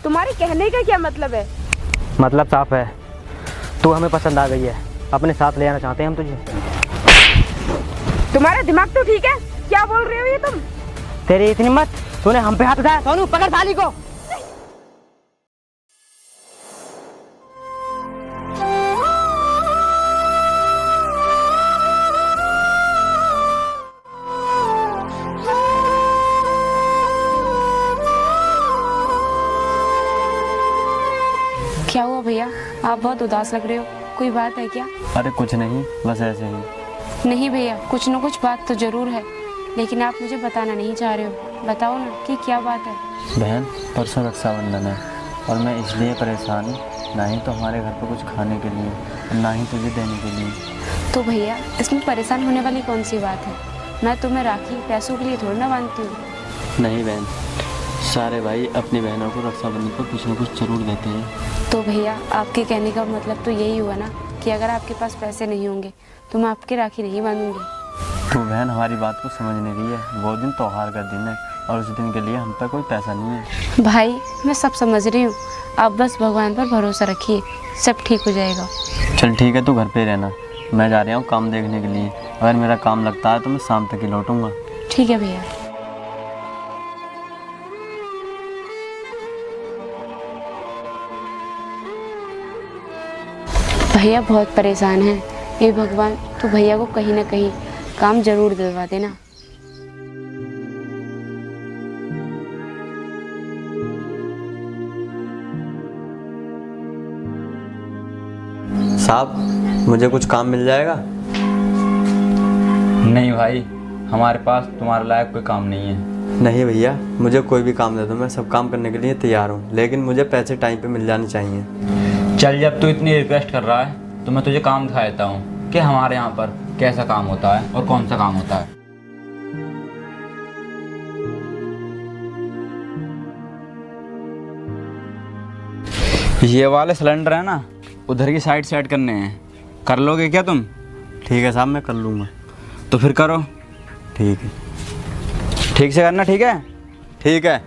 तुम्हारे कहने का क्या मतलब है? मतलब साफ है, तू हमें पसंद आ गई है, अपने साथ ले आना चाहते हैं हम तुझे। तुम्हारा दिमाग तो ठीक है, क्या बोल रहे हो ये तुम? तेरी इतनी हिम्मत, तूने हम पे हाथ उठाया। सोनू पकड़ साली को। क्या हुआ भैया, आप बहुत उदास लग रहे हो, कोई बात है क्या? अरे कुछ नहीं, बस ऐसे ही। नहीं भैया, कुछ न कुछ बात तो जरूर है, लेकिन आप मुझे बताना नहीं चाह रहे हो। बताओ ना कि क्या बात है। बहन, परसों रक्षाबंधन है और मैं इसलिए परेशान हूँ, ना ही तो हमारे घर पर कुछ खाने के लिए और ना ही तुझे देने के लिए। तो भैया इसमें परेशान होने वाली कौन सी बात है? मैं तुम्हें राखी पैसों के लिए थोड़ी ना बांधती हूँ। नहीं बहन, सारे भाई अपनी बहनों को रक्षाबंधन पर कुछ न कुछ जरूर देते हैं। तो भैया आपके कहने का मतलब तो यही हुआ ना कि अगर आपके पास पैसे नहीं होंगे तो मैं आपकी राखी नहीं बांधूंगी। तो बहन हमारी बात को समझने रही है, वो दिन त्योहार का दिन है और उस दिन के लिए हम पर कोई पैसा नहीं है। भाई मैं सब समझ रही हूँ, आप बस भगवान पर भरोसा रखिए, सब ठीक हो जाएगा। चल ठीक है, तू घर पे रहना, मैं जा रहा हूँ काम देखने के लिए। अगर मेरा काम लगता है तो मैं शाम तक ही लौटूंगा। ठीक है भैया। भैया बहुत परेशान हैं, हे भगवान तो भैया को कहीं ना कहीं काम जरूर दिलवा देना। साहब, मुझे कुछ काम मिल जाएगा? नहीं भाई, हमारे पास तुम्हारे लायक कोई काम नहीं है। नहीं भैया, मुझे कोई भी काम दे दो, मैं सब काम करने के लिए तैयार हूँ, लेकिन मुझे पैसे टाइम पे मिल जाने चाहिए। चल, जब तू इतनी रिक्वेस्ट कर रहा है तो मैं तुझे काम दिखा देता हूँ कि हमारे यहाँ पर कैसा काम होता है और कौन सा काम होता है। ये वाले सिलेंडर है ना, उधर की साइड सेट करने हैं, कर लोगे क्या तुम? ठीक है साहब, मैं कर लूँगा। तो फिर करो। ठीक है। ठीक से करना, ठीक है? ठीक है।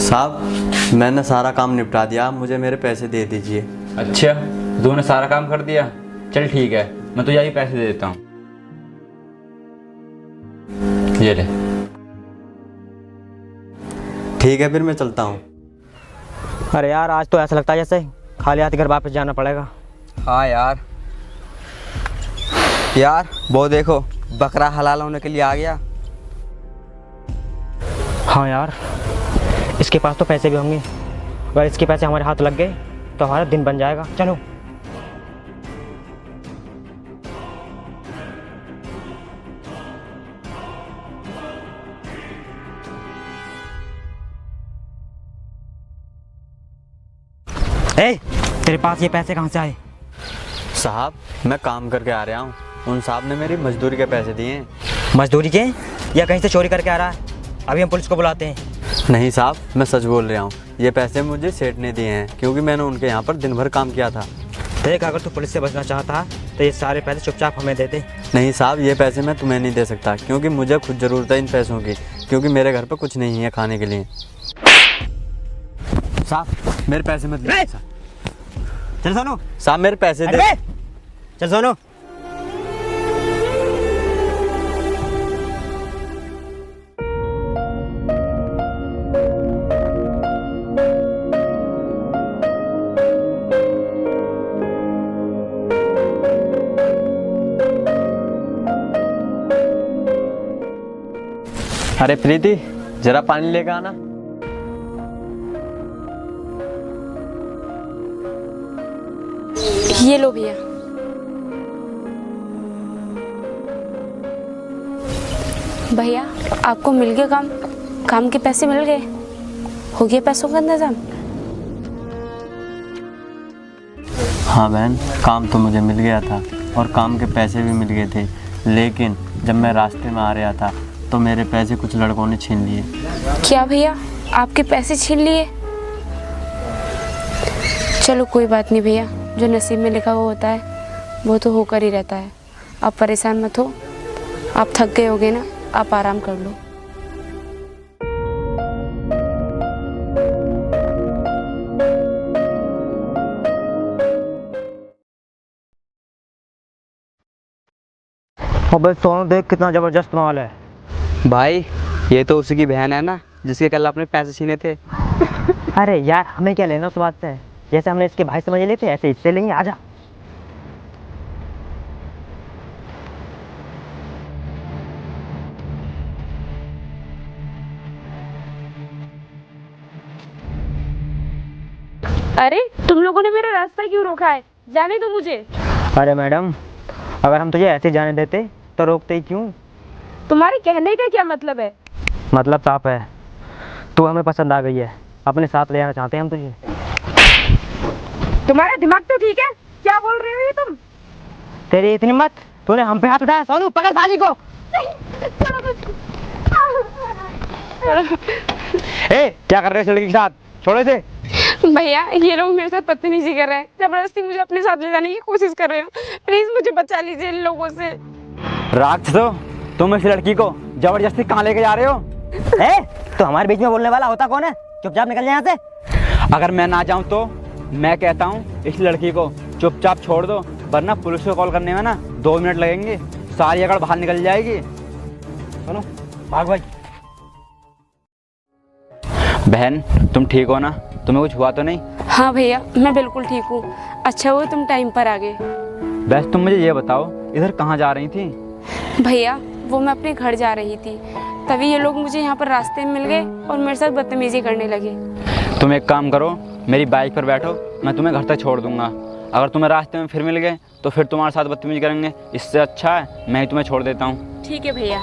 साहब, मैंने सारा काम निपटा दिया, आप मुझे मेरे पैसे दे दीजिए। अच्छा, तूने सारा काम कर दिया? चल ठीक है, मैं तुझे अभी पैसे दे देता हूँ, ये ले। ठीक है, फिर मैं चलता हूँ। अरे यार, आज तो ऐसा लगता है जैसे खाली हाथ घर वापस जाना पड़ेगा। हाँ यार वो देखो, बकरा हलाल होने के लिए आ गया। हाँ यार, इसके पास तो पैसे भी होंगे, अगर इसके पैसे हमारे हाथ लग गए तो हमारा दिन बन जाएगा। चलो। ए, तेरे पास ये पैसे कहाँ से आए? साहब, मैं काम करके आ रहा हूँ, उन साहब ने मेरी मजदूरी के पैसे दिए हैं। मजदूरी के या कहीं से चोरी करके आ रहा है? अभी हम पुलिस को बुलाते हैं। नहीं साहब, मैं सच बोल रहा हूँ, ये पैसे मुझे सेठ ने दिए हैं, क्योंकि मैंने उनके यहाँ पर दिन भर काम किया था। देख, अगर तू पुलिस से बचना चाहता तो ये सारे पैसे चुपचाप हमें दे दे। नहीं साहब, ये पैसे मैं तुम्हें नहीं दे सकता, क्योंकि मुझे खुद ज़रूरत है इन पैसों की, क्योंकि मेरे घर पर कुछ नहीं है खाने के लिए। साहब, मेरे पैसे मत दे। चल सोनू। साहब, मेरे पैसे दे। चल सोनू। अरे प्रीति, जरा पानी लेकर आना। ये लो भैया। भैया आपको मिल गया काम? काम के पैसे मिल गए? हो गया पैसों का इंतजाम? हाँ बहन, काम तो मुझे मिल गया था और काम के पैसे भी मिल गए थे, लेकिन जब मैं रास्ते में आ रहा था तो मेरे पैसे कुछ लड़कों ने छीन लिए। क्या भैया, आपके पैसे छीन लिए? चलो कोई बात नहीं भैया, जो नसीब में लिखा हुआ होता है वो तो होकर ही रहता है। आप परेशान मत हो, आप थक गए होगे ना, आप आराम कर लो। अबे सोनू देख कितना ज़बरदस्त माल है। भाई ये तो उसी की बहन है ना, जिसके कल आपने पैसे छीने थे। अरे यार हमें क्या लेना उस बात से, जैसे हमने इसके भाई से मजे लेते ऐसे इससे लेंगे, आजा। अरे तुम लोगों ने मेरा रास्ता क्यों रोका है? जाने दो मुझे। अरे मैडम, अगर हम तुझे ऐसे जाने देते तो रोकते ही क्यों? तुम्हारे कहने का क्या मतलब है? मतलब साफ है, तू हमें पसंद आ गई है, अपने साथ ले जाना चाहते हैं हम तुझे। तुम्हारा दिमाग तो ठीक है? क्या बोल रहे हो ये तुम? तेरी इतनी हिम्मत, तूने हम पे हाथ उठाया। सोनू पकड़ बाजी को। ए, क्या कर रहे हो इस लड़की के साथ? छोड़ो इसे। भैया ये लोग मेरे साथ बदतमीजी कर रहे हैं, जबरदस्ती मुझे अपने साथ ले जाने की कोशिश कर रहे हो। प्लीज मुझे बचा लीजिए इन लोगों से। राक्षसो, तुम इस लड़की को जबरदस्ती कहाँ लेके जा रहे हो? तो हमारे बीच में बोलने वाला होता कौन है? चुपचाप निकल जाए यहाँ से। अगर मैं ना जाऊँ तो मैं कहता हूँ इस लड़की को चुपचाप छोड़ दो, वरना पुलिस को कॉल करने में ना 2 मिनट लगेंगे, सारी अकड़ बाहर निकल जाएगी। सुनो, भाग भाई। बहन तुम ठीक हो ना? तुम्हें कुछ हुआ तो नहीं? हाँ भैया, मैं बिल्कुल ठीक हूँ। अच्छा हुआ तुम टाइम पर आ गए। बस तुम मुझे ये बताओ, इधर कहाँ जा रही थी? भैया वो मैं अपने घर जा रही थी, तभी ये लोग मुझे यहाँ पर रास्ते में मिल गए और मेरे साथ बदतमीजी करने लगे। तुम एक काम करो, मेरी बाइक पर बैठो, मैं तुम्हें घर तक छोड़ दूंगा। अगर तुम्हें रास्ते में फिर मिल गए तो फिर तुम्हारे साथ बदतमीजी करेंगे, इससे अच्छा है मैं ही तुम्हें छोड़ देता हूँ। ठीक है भैया।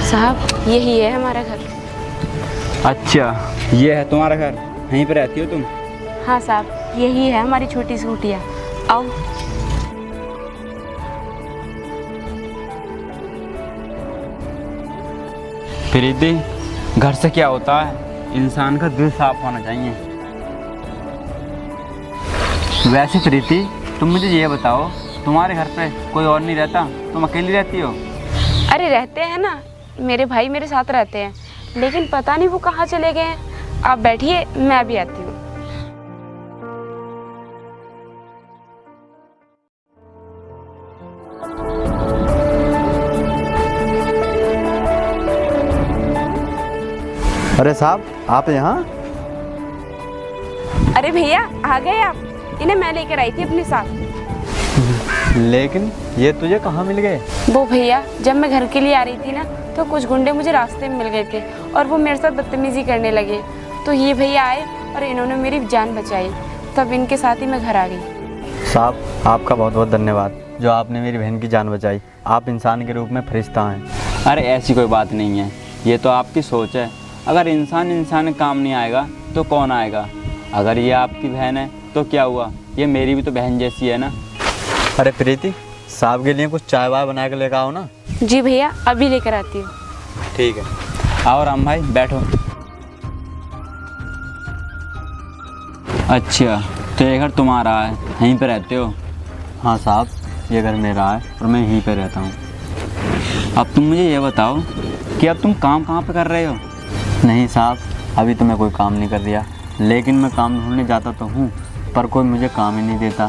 साहब यही है हमारा घर। अच्छा, ये है तुम्हारा घर? यहीं पर रहती हो तुम? हाँ साहब, यही है हमारी छोटी सी कुटिया। आओ। प्रीति, घर से क्या होता है, इंसान का दिल साफ होना चाहिए। वैसे प्रीति, तुम मुझे ये बताओ, तुम्हारे घर पे कोई और नहीं रहता? तुम अकेली रहती हो? अरे रहते हैं ना, मेरे भाई मेरे साथ रहते हैं, लेकिन पता नहीं वो कहाँ चले गए हैं। आप बैठिए, मैं अभी आती हूँ। अरे साहब, आप यहाँ? अरे भैया आ गए आप? इन्हें मैं लेकर आई थी अपने साथ। लेकिन ये तुझे कहाँ मिल गए? वो भैया, जब मैं घर के लिए आ रही थी ना, तो कुछ गुंडे मुझे रास्ते में मिल गए थे और वो मेरे साथ बदतमीजी करने लगे। तो ये भैया आए और इन्होंने मेरी जान बचाई, तब इनके साथ ही मैं घर आ गई। साहब, आपका बहुत बहुत धन्यवाद, जो आपने मेरी बहन की जान बचाई। आप इंसान के रूप में फरिश्ता हैं। अरे ऐसी कोई बात नहीं है, ये तो आपकी सोच है। अगर इंसान के काम नहीं आएगा तो कौन आएगा? अगर ये आपकी बहन है तो क्या हुआ, ये मेरी भी तो बहन जैसी है ना। अरे प्रीति, साहब के लिए कुछ चाय वाय बना के लेकर आओ ना। जी भैया, अभी लेकर आती हूँ। ठीक है। आओ राम भाई, बैठो। अच्छा, तो ये घर तुम्हारा है, यहीं पे रहते हो? हाँ साहब, ये घर मेरा है और मैं यहीं पे रहता हूँ। अब तुम मुझे ये बताओ कि अब तुम काम कहाँ पे कर रहे हो? नहीं साहब, अभी तो मैं कोई काम नहीं कर रहा, लेकिन मैं काम ढूंढने जाता तो हूँ, पर कोई मुझे काम ही नहीं देता।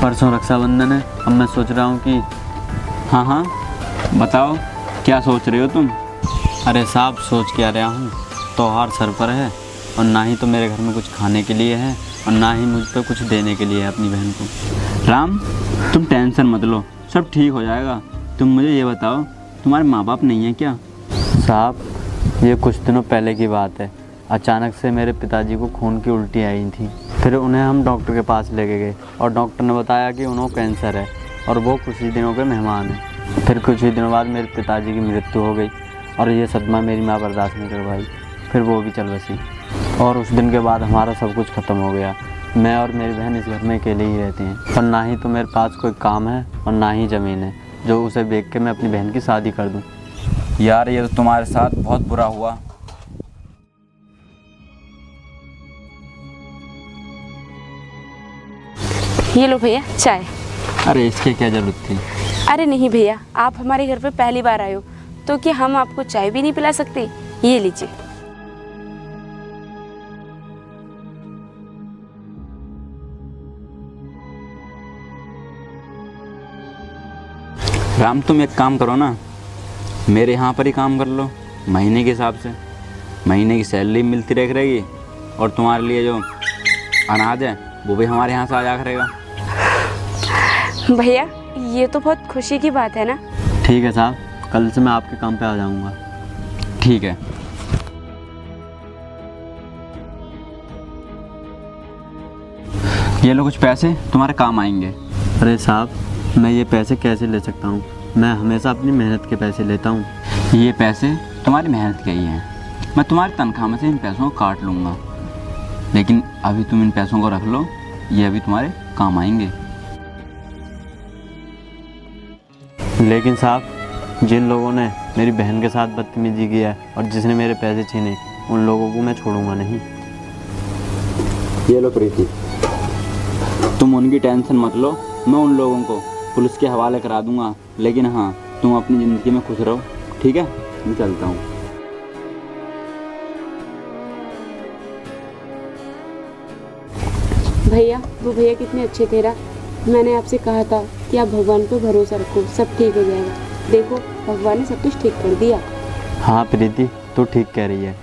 परसों रक्षाबंधन है, अब मैं सोच रहा हूँ कि हाँ हाँ, बताओ क्या सोच रहे हो तुम? अरे साहब, सोच क्या रहा हूँ, त्योहार सर पर है और ना ही तो मेरे घर में कुछ खाने के लिए है और ना ही मुझ पर कुछ देने के लिए है अपनी बहन को। राम, तुम टेंशन मत लो, सब ठीक हो जाएगा। तुम मुझे ये बताओ, तुम्हारे माँ बाप नहीं हैं क्या? साहब, ये कुछ दिनों पहले की बात है। अचानक से मेरे पिताजी को खून की उल्टी आई थी। फिर उन्हें हम डॉक्टर के पास लेके गए और डॉक्टर ने बताया कि उन्हें कैंसर है और वो कुछ ही दिनों के मेहमान हैं। फिर कुछ ही दिनों बाद मेरे पिताजी की मृत्यु हो गई और ये सदमा मेरी माँ बर्दाश्त नहीं कर पाई। फिर वो भी चल बसी और उस दिन के बाद हमारा सब कुछ ख़त्म हो गया। मैं और मेरी बहन इस घर में अकेले ही रहते हैं और ना ही तो मेरे पास कोई काम है और ना ही ज़मीन है जो उसे बेच के मैं अपनी बहन की शादी कर दूँ। यार ये तो तुम्हारे साथ बहुत बुरा हुआ। ये लो भैया चाय। अरे इसकी क्या ज़रूरत थी? अरे नहीं भैया, आप हमारे घर पे पहली बार आए हो तो क्या हम आपको चाय भी नहीं पिला सकते? ये लीजिए। राम, तुम एक काम करो ना, मेरे यहाँ पर ही काम कर लो महीने के हिसाब से। महीने की सैलरी मिलती रहेगी और तुम्हारे लिए जो अनाज है वो भी हमारे यहाँ से आ जा करेगा। भैया ये तो बहुत खुशी की बात है ना। ठीक है साहब, कल से मैं आपके काम पे आ जाऊँगा। ठीक है। ये लो कुछ पैसे, तुम्हारे काम आएंगे। अरे साहब, मैं ये पैसे कैसे ले सकता हूँ? मैं हमेशा अपनी मेहनत के पैसे लेता हूँ। ये पैसे तुम्हारी मेहनत के ही हैं। मैं तुम्हारी तनख्वाह में से इन पैसों को काट लूँगा, लेकिन अभी तुम इन पैसों को रख लो, ये अभी तुम्हारे काम आएंगे। लेकिन साहब, जिन लोगों ने मेरी बहन के साथ बदतमीजी की है और जिसने मेरे पैसे छीने, उन लोगों को मैं छोड़ूंगा नहीं। ये लो प्रीति, तुम उनकी टेंशन मत लो, मैं उन लोगों को पुलिस के हवाले करा दूंगा। लेकिन हाँ, तुम अपनी ज़िंदगी में खुश रहो, ठीक है? मैं चलता हूँ। भैया, वो भैया कितने अच्छे थे ना। मैंने आपसे कहा था कि आप भगवान पे भरोसा रखो, सब ठीक हो जाएगा। देखो भगवान ने सब कुछ ठीक कर दिया। हाँ प्रीति, तू ठीक कह रही है।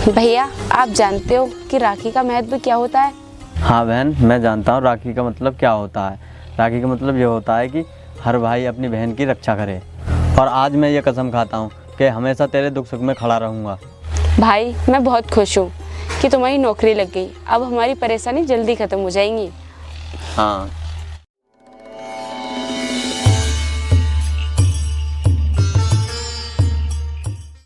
भैया, आप जानते हो कि राखी का महत्व क्या होता है? हाँ बहन, मैं जानता हूँ राखी का मतलब क्या होता है। राखी का मतलब ये होता है कि हर भाई अपनी बहन की रक्षा करे। और आज मैं ये कसम खाता हूँ कि हमेशा तेरे दुख सुख में खड़ा रहूँगा। भाई, मैं बहुत खुश हूँ कि तुम्हारी नौकरी लग गई। अब हमारी परेशानी जल्दी ख़त्म हो जाएंगी। हाँ।